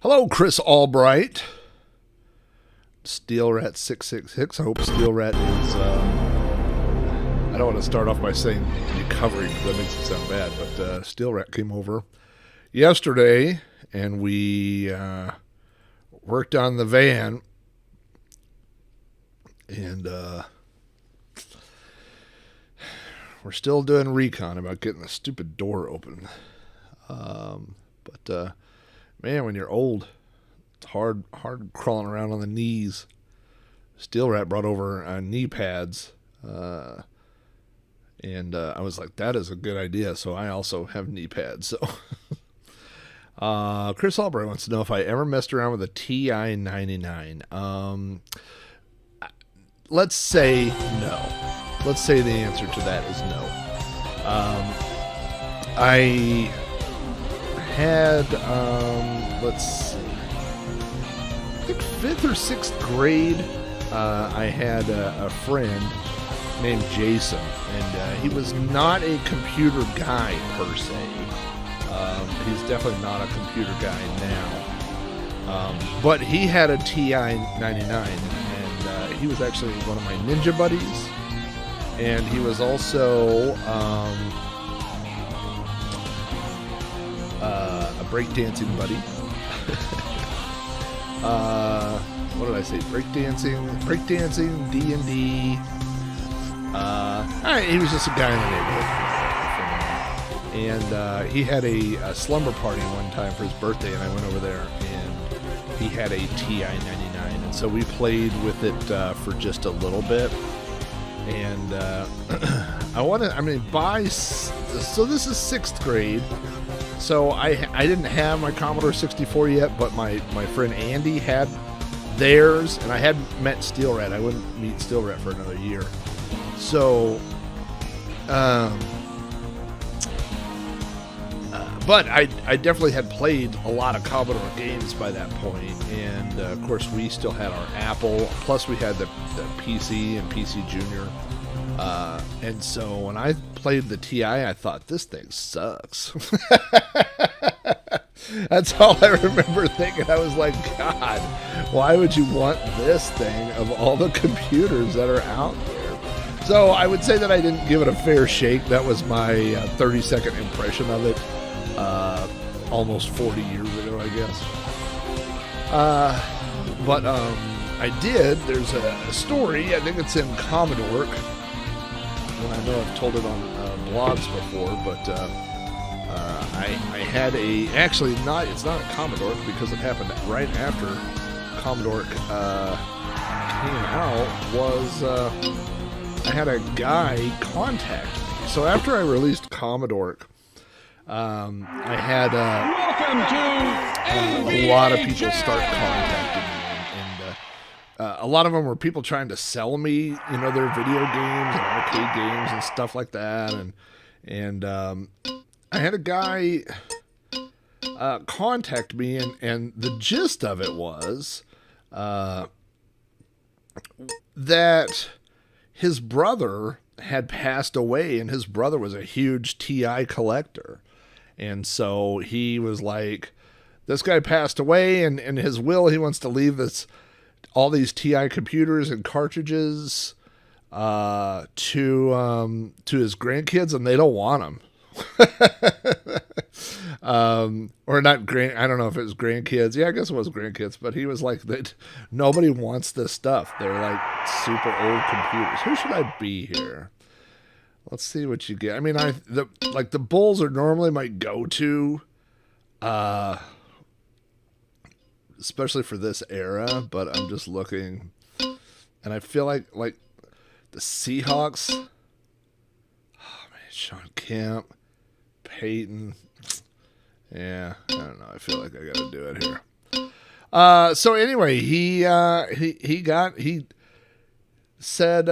Hello, Chris Albright. SteelRat666. I hope SteelRat is. I don't want to start off by saying recovering because that makes it sound bad, but SteelRat came over yesterday and we worked on the van, and we're still doing recon about getting the stupid door open. But man, when you're old, it's hard crawling around on the knees. SteelRat brought over knee pads, and I was like, that is a good idea. So I also have knee pads. So Chris Albright wants to know if I ever messed around with a TI-99. Let's say no. Let's say the answer to that is no. I had, let's see, I think 5th or 6th grade, I had a friend named Jason, and he was not a computer guy per se. He's definitely not a computer guy now. But he had a TI-99, and he was actually one of my ninja buddies, and he was also a breakdancing buddy. What did I say? Breakdancing, D&D. He was just a guy in the neighborhood. And he had a slumber party one time for his birthday, and I went over there, and he had a TI-99. And so we played with it for just a little bit. And so this is 6th grade. So I didn't have my Commodore 64 yet, but my friend Andy had theirs, and I hadn't met SteelRat. I wouldn't meet SteelRat for another year. So, but I definitely had played a lot of Commodore games by that point, and of course we still had our Apple, plus we had the PC and PC Junior. And so when I played the TI, I thought, this thing sucks. That's all I remember thinking. I was like, God, why would you want this thing of all the computers that are out there? So I would say that I didn't give it a fair shake. That was my 30-second impression of it, almost 40 years ago, I guess. But I did. There's a story, I think it's in Commodore, and I know I've told it on blogs before, but I had it's not a Commodore, because it happened right after Commodore came out, I had a guy contact me. So after I released Commodore, I had a lot of people start contacting me, and a lot of them were people trying to sell me, their video games and arcade games and stuff like that, and I had a guy contact me, and the gist of it was that his brother had passed away, and his brother was a huge TI collector. And so he was like, this guy passed away, and in his will, he wants to leave all these TI computers and cartridges to his grandkids, and they don't want them. Or not I don't know if it was grandkids. Yeah, I guess it was grandkids, but he was like, that nobody wants this stuff. They're like super old computers. Who should I be here? Let's see what you get. I mean, the Bulls are normally my go-to, especially for this era, but I'm just looking, and I feel like the Seahawks. Oh man, Sean Kemp, Peyton. Yeah, I don't know. I feel like I got to do it here. So anyway, he said,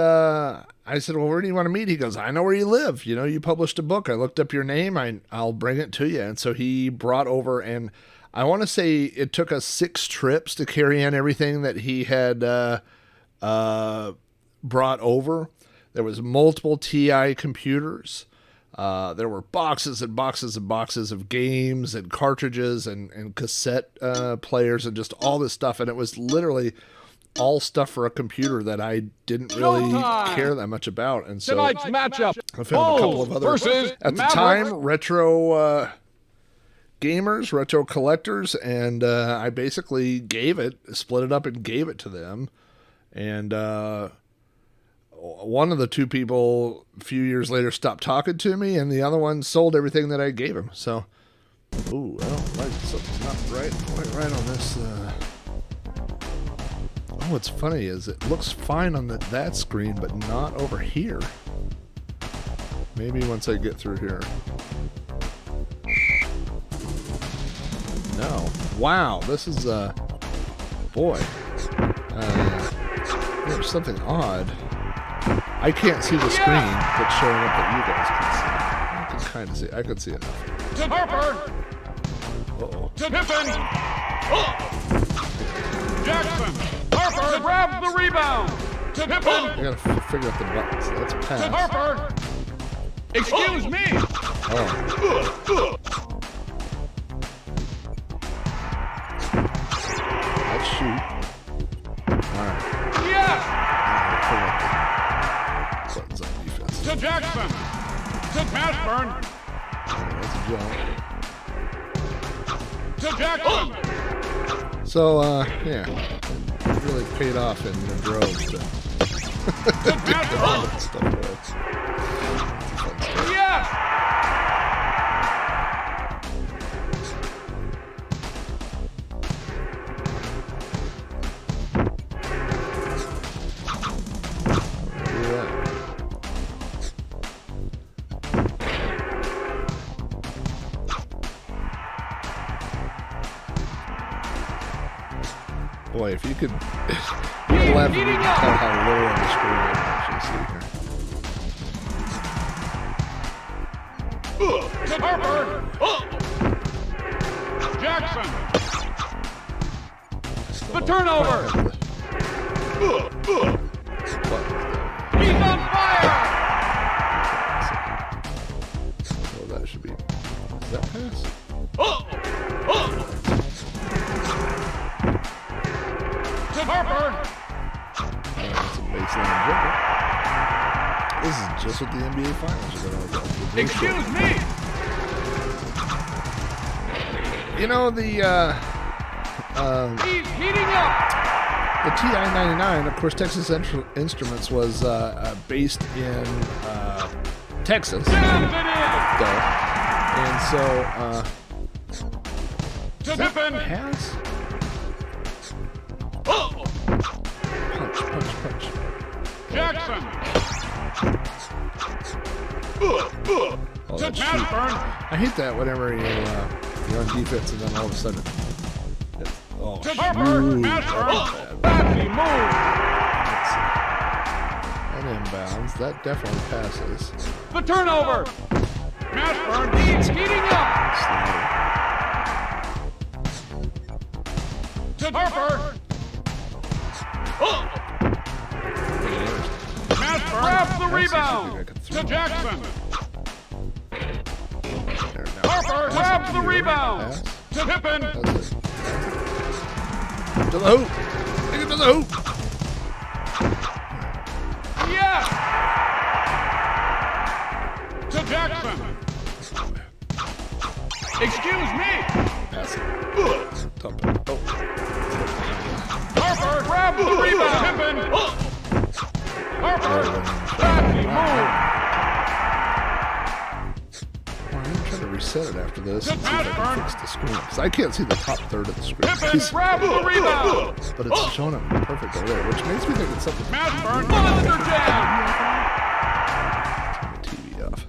I said, well, where do you want to meet? He goes, I know where you live. You published a book. I looked up your name. I'll bring it to you. And so he brought over, and I want to say it took us 6 trips to carry in everything that he had brought over. There was multiple TI computers. There were boxes and boxes and boxes of games and cartridges and cassette players and just all this stuff. And it was literally all stuff for a computer that I didn't really care that much about. And so tonight's matchup, I found a couple of other, at the time, retro gamers, retro collectors, and I basically split it up and gave it to them. And one of the two people a few years later stopped talking to me, and the other one sold everything that I gave him. So, ooh, I don't like something's not quite right on this. Oh, what's funny is it looks fine on that screen, but not over here. Maybe once I get through here. No. Wow, this is, boy. There's something odd. I can't see the screen that's showing up that you guys can see. I can kind of see. I can see enough. To Harper. Uh-oh. To Pippen. Jackson. Harper grabs the rebound. To Pippen. I gotta figure out the buttons. That's pass. To Harper. Excuse me. Oh. Let's shoot. Alright. Yes. Buttons on defense. To Jackson. To Mashburn. That's a jump. To Jackson. So, yeah. It really paid off in the droves to get all that stuff right. Yes. Boy, if you could laugh and you can tell how low on the screen I can actually see here. To Harper. Jackson. The turnover. He's on fire. So that should be. Is that pass? To Harper. That's a baseline jumper. This is just what the NBA Finals are going to look. Excuse me. You know, He's heating up. the TI-99, of course, Texas Instruments was based in Texas. Jams it And so, in. To Pippen. pass? Punch. Jackson. Oh, To that's shoot. Mashburn. I hate that whenever you're on defense and then all of a sudden. Oh, To Harper. shoot. Mashburn. Backy move. And inbounds. That definitely passes. The turnover. Mashburn. He's heating up. To Harper. Mashburn grabs the rebound. To Jackson. Harper grabs the rebound. To Pippen. That's it. To the hoop. Take it to the hoop. Yes. To Jackson. Excuse me. Pass it. Dump it. Oh. Harper grabs the rebound. Pippen. Harper. Backy move. I'm going to try to reset it after this and see if I Mashburn. can fix the screen. Because I can't see the top third of the screen. Pippen grabs the rebound. But it's showing up perfect over there, which makes me think it's something. Mashburn monster jam. Turn the TV off.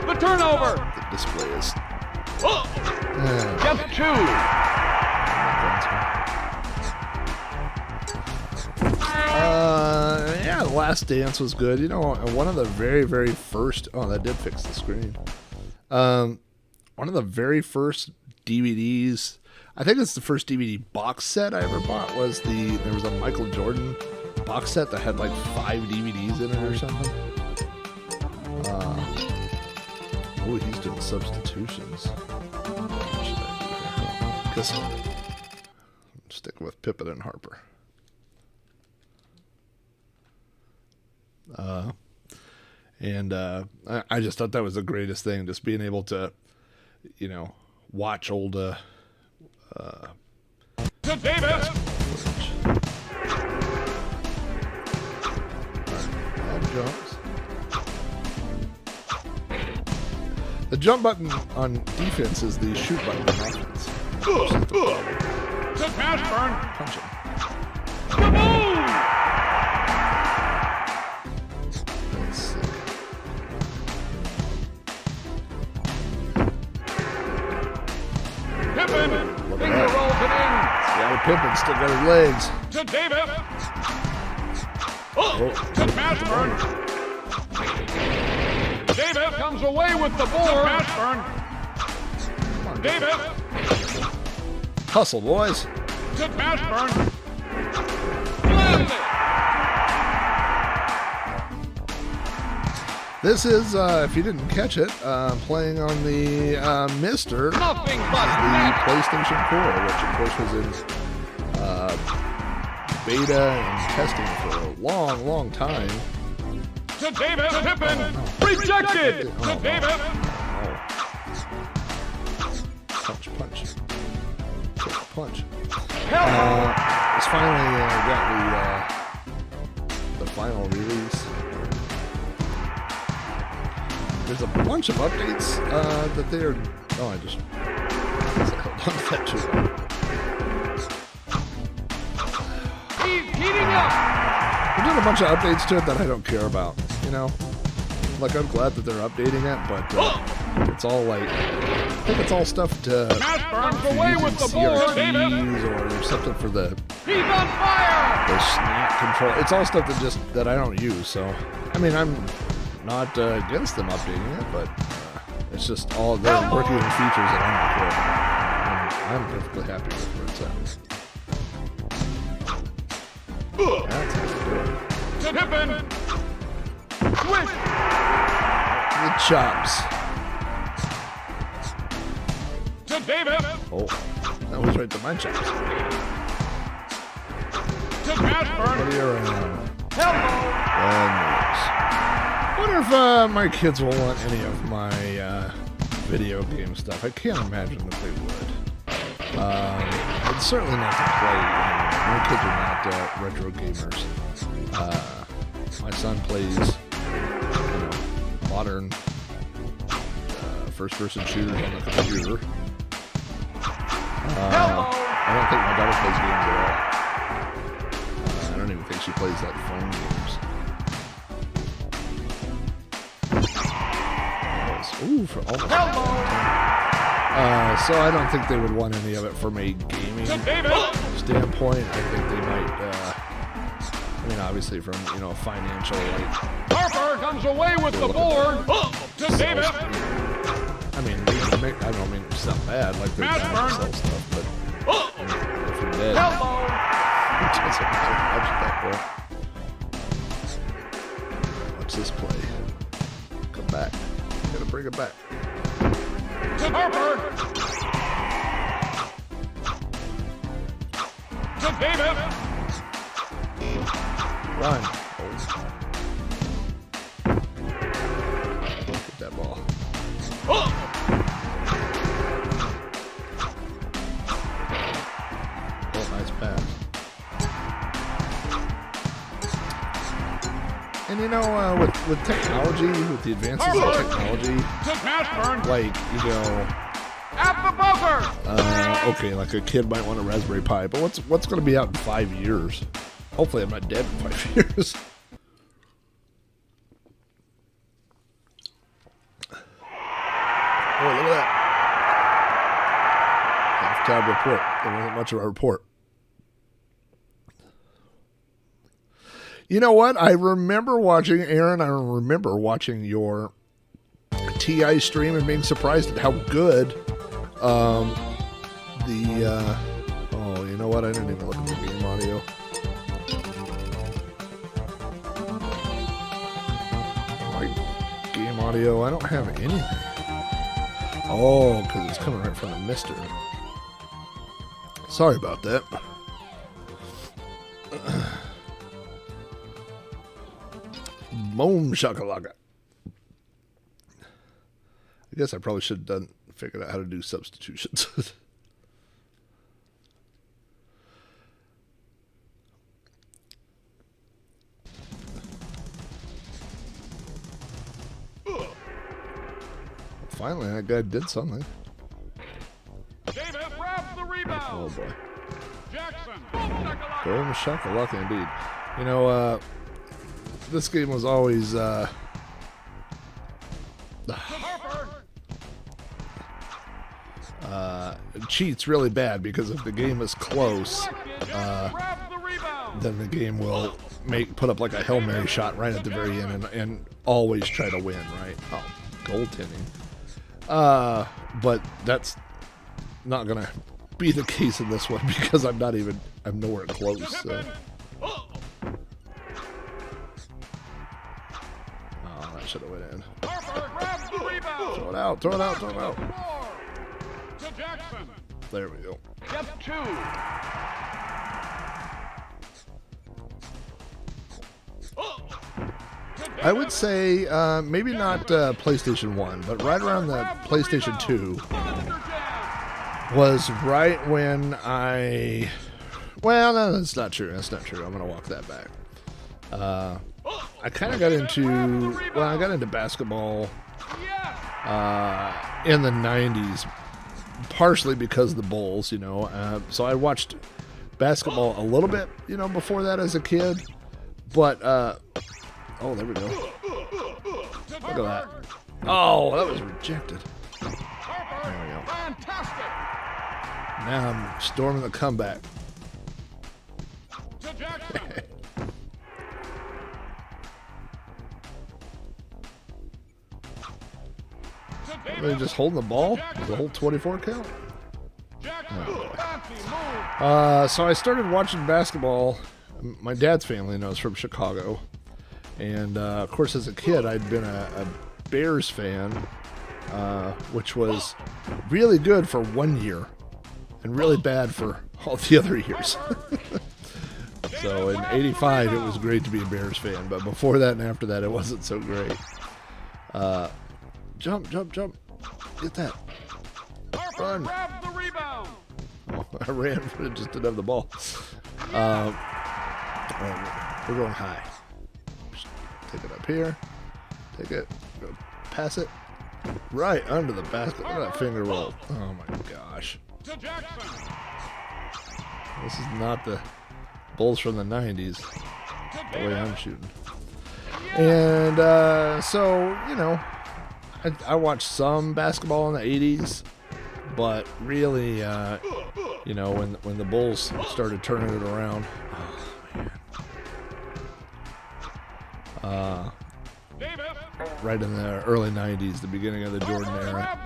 The turnover. The display is. Just two. Yeah, The Last Dance was good. You know, one of the very, very first. Oh, that did fix the screen. One of the very first DVDs I think it's the first DVD box set I ever bought. There was a Michael Jordan box set that had like 5 DVDs in it or something. Oh, he's doing substitutions. What should I do here? Because I'm sticking with Pippen and Harper. I just thought that was the greatest thing, just being able to, you know, watch old To Davis. jumps. The jump button on defense is the shoot button on offense. To Mashburn. Punch him. Kaboom! That's sick. Pippen. Look at Finger that. rolls it in. Scottie Pippen still got his legs. To Davis. Oh, to Mashburn. Davis comes away with the board. Mashburn. Davis. Hustle, boys. To Mashburn. Slammed it. This is, if you didn't catch it, playing on the MiSTer, Nothing the but net. PlayStation 4, which of course was in beta and testing for a long, long time. To Davis. Pippen. Rejected. To Davis. Punch, punch. Punch. Hell. It's finally got the final release. There's a bunch of updates that they are. Oh, I just held on to that too long. He's heating up. They're doing a bunch of updates to it that I don't care about. You know, like I'm glad that they're updating it, but it's all like I think it's all stuff to Mashburn's away with the board. Davis. CRTs or something for the He's on fire. snap control. It's all stuff that I don't use. So I mean, I'm not against them updating it, but it's just all they're working on features that I don't care about. I'm perfectly happy with where it's at. That's how you do it. To Pippen. Swish. The chops. To Davis. Oh, that was right to my chops. To Mashburn. What are you around? Elbow. I wonder if my kids will want any of my video game stuff. I can't imagine that they would. It's certainly not to play. My kids are not retro gamers. My son plays, modern first-person shooters on the computer. I don't think my daughter plays games at all. I don't even think she plays like phone games. Ooh, for almost. So I don't think they would want any of it from a gaming standpoint. I think they might. I mean, obviously from a financial Harper comes away with the board. To Davis. I mean, I don't mean to sound bad, like they're trying to sell stuff, but if you're dead, it doesn't matter much at that point. Watch this play. Come back. Gotta bring it back. To Harper. To Davis. Run. Get that ball. Oh, nice pass. And with technology, with the advances in technology, like, At the buzzer. okay, like a kid might want a Raspberry Pi, but what's going to be out in 5 years? Hopefully I'm not dead in 5 years. Oh, look at that. Half-time report. There wasn't much of a report. You know what? I remember watching, Aaron, your TI stream and being surprised at how good the, oh, you know what? I didn't even look at the game audio. My game audio, I don't have anything. Oh, because it's coming right from the MiSTer. Sorry about that. Boomshakalaka. I guess I probably should have figured out how to do substitutions. Finally, that guy did something. David grabs the rebound. Oh boy. Jackson. Boomshakalaka indeed. You know, this game was always cheats really bad, because if the game is close, then the game will put up like a Hail Mary shot right at the very end and always try to win, right? Oh, goaltending. But that's not gonna be the case in this one, because I'm nowhere close. So. Oh, that should have went in. Throw it out, throw it out, throw it out. There we go. Step 2. I would say maybe not PlayStation 1, but right around the PlayStation 2 was right when I... Well, no, that's not true. That's not true. I'm going to walk that back. I kind of got into... Well, I got into basketball in the 90s, partially because of the Bulls, you know. So I watched basketball a little bit, you know, before that as a kid. But, oh, there we go. Look at that. Oh, that was rejected. There we go. Now I'm storming the comeback. Are they just holding the ball? The whole 24 count? Oh. So I started watching basketball. My dad's family knows, from Chicago. And, of course, as a kid, I'd been a Bears fan, which was really good for 1 year and really bad for all the other years. So in '85, it was great to be a Bears fan. But before that and after that, it wasn't so great. Jump, jump, jump. Get that. Run. Oh, I ran, but it just didn't have the ball. We're going high. Just take it up here. Take it. Go pass it. Right under the basket. Look at that finger roll. Oh my gosh. This is not the Bulls from the 90s, the way I'm shooting. And so, you know, I watched some basketball in the 80s, but really, you know, when the Bulls started turning it around, oh man. Right in the early 90s, the beginning of the Jordan era,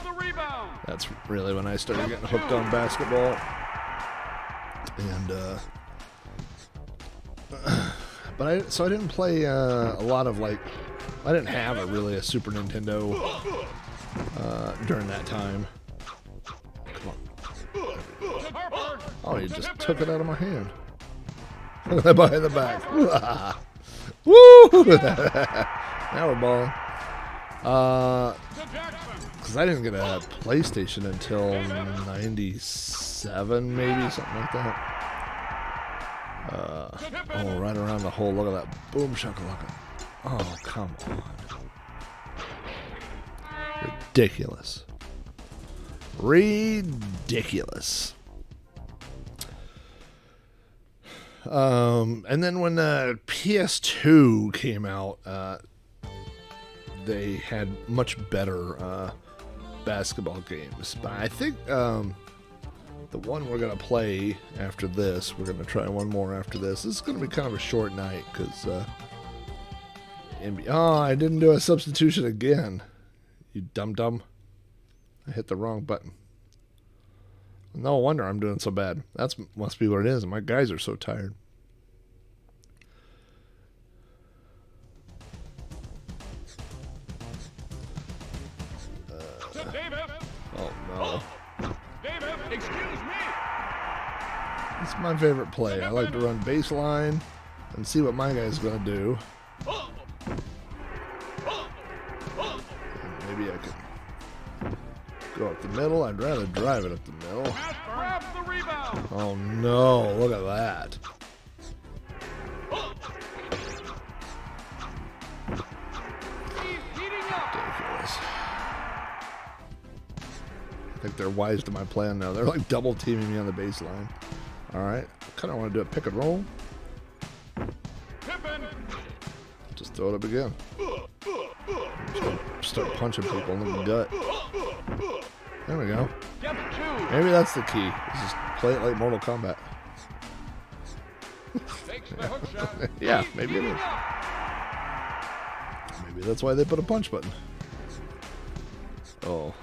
that's really when I started getting hooked on basketball. And, so I didn't play a lot of, like, I didn't have a Super Nintendo during that time. Come on. Oh, he just took it out of my hand. Behind the back. Woo! Now we're balling. Because I didn't get a PlayStation until '97, maybe, something like that. Oh, right around the hole. Look at that. Boomshakalaka. Oh, come on. Ridiculous. Ridiculous. And then when the PS2 came out, they had much better basketball games. But I think the one we're going to play after this, we're going to try one more after this. This is going to be kind of a short night because I didn't do a substitution again. You dum-dum. I hit the wrong button. No wonder I'm doing so bad. That must be what it is. My guys are so tired. Oh no. David, excuse me. It's my favorite play. I like to run baseline and see what my guy's gonna do. And maybe I can go up the middle. I'd rather drive it up the middle. Grab the rebound. Oh no, look at that. He's heating up. Ridiculous. I think they're wise to my plan now. They're like double teaming me on the baseline. Alright, I kind of want to do a pick and roll. Pippen. Just throw it up again. Start punching people in the gut. There we go. Gets two. Maybe that's the key. Just play it like Mortal Kombat. Takes the hook shot. Yeah, He's maybe it heating is. up. Maybe that's why they put a punch button. Oh.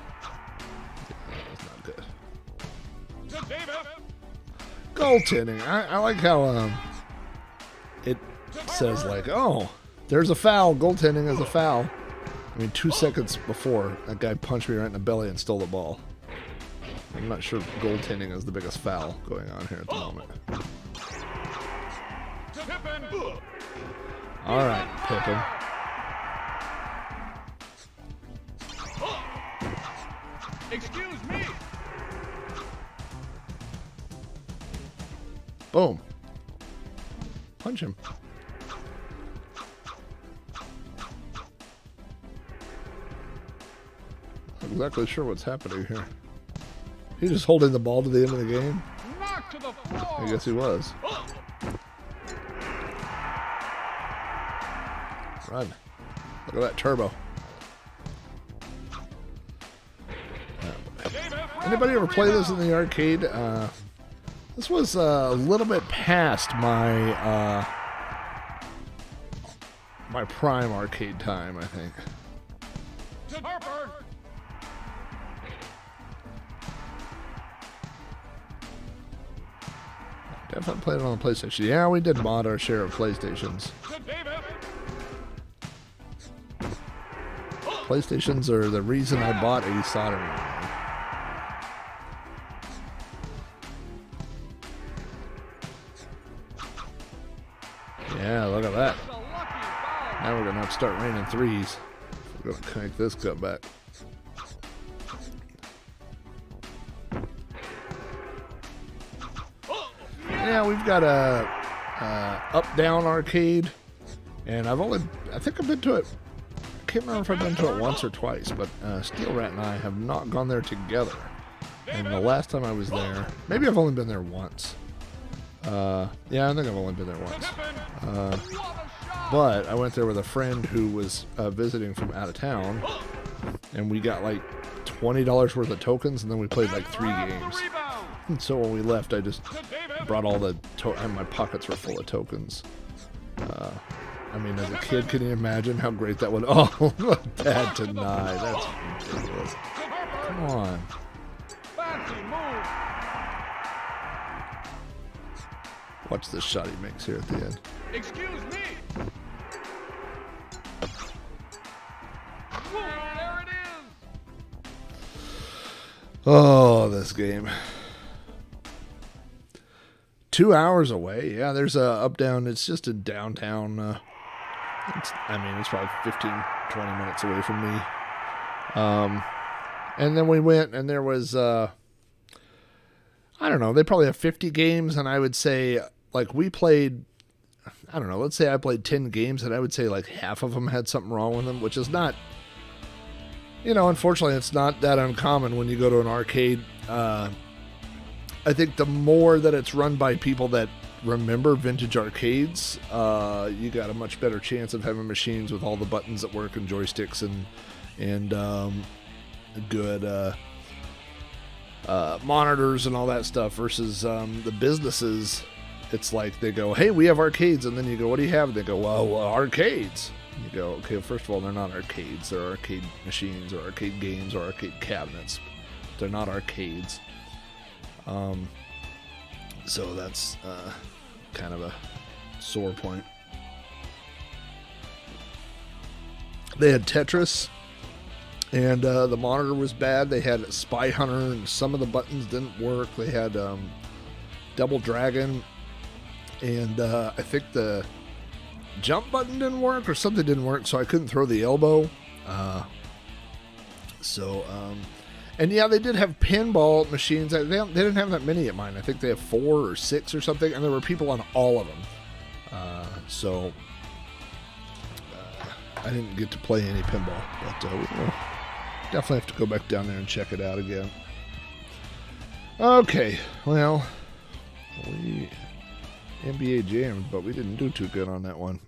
Yeah, that's not good. To David. Goaltending. I like how it says like, oh, there's a foul. Goaltending is a foul. I mean, 2 seconds before, that guy punched me right in the belly and stole the ball. I'm not sure goaltending is the biggest foul going on here at the moment. Pippen. All right, Pippen. Excuse me. Boom. Punch him. Not exactly sure what's happening here. He just holding the ball to the end of the game? Knocked to the floor. I guess he was. Run. Look at that turbo. Anybody ever play this in the arcade? This was a little bit past my my prime arcade time, I think. To Harper. Definitely played it on the PlayStation. Yeah, we did mod our share of PlayStations. To David. PlayStations are the reason I bought a soldering iron. Yeah, look at that. The lucky foul. Now we're going to have to start raining threes. We're going to make this cut back. Yeah, we've got a up-down arcade, and I think I've been to it. I can't remember if I've been to it once or twice, but Steel Rat and I have not gone there together. And the last time I was there, maybe I've only been there once. Yeah, I think I've only been there once. What a shot. But I went there with a friend who was visiting from out of town, and we got like $20 worth of tokens, and then we played like 3 Grab the games. rebound. And so when we left, I just To David. brought all the and my pockets were full of tokens. I mean, as a kid, can you imagine how great that would? Oh, Dad denied. That's ridiculous. To Harper. Come on. Fancy move. Watch this shot he makes here at the end. Excuse me. Whoa, there it is. Oh, this game. 2 hours away. Yeah, there's a up down. It's just in downtown. It's probably 15, 20 minutes away from me. And then we went, and there was, I don't know, they probably have 50 games, and I would say, like, we played, I don't know, let's say I played 10 games, and I would say, like, half of them had something wrong with them, which is not, unfortunately, it's not that uncommon when you go to an arcade. I think the more that it's run by people that remember vintage arcades, you got a much better chance of having machines with all the buttons that work and joysticks and good monitors and all that stuff versus the businesses. It's like they go, hey, we have arcades, and then you go, what do you have? And they go, well, arcades. And you go, okay, first of all, they're not arcades. They're arcade machines or arcade games or arcade cabinets. They're not arcades. So that's kind of a sore point. They had Tetris, and the monitor was bad. They had Spy Hunter, and some of the buttons didn't work. They had Double Dragon, and I think the jump button didn't work, or something didn't work, so I couldn't throw the elbow. And yeah, they did have pinball machines. They didn't have that many at mine. I think they have 4 or 6 or something, and there were people on all of them. I didn't get to play any pinball, but we'll definitely have to go back down there and check it out again. Okay, well, we NBA jammed, but we didn't do too good on that one.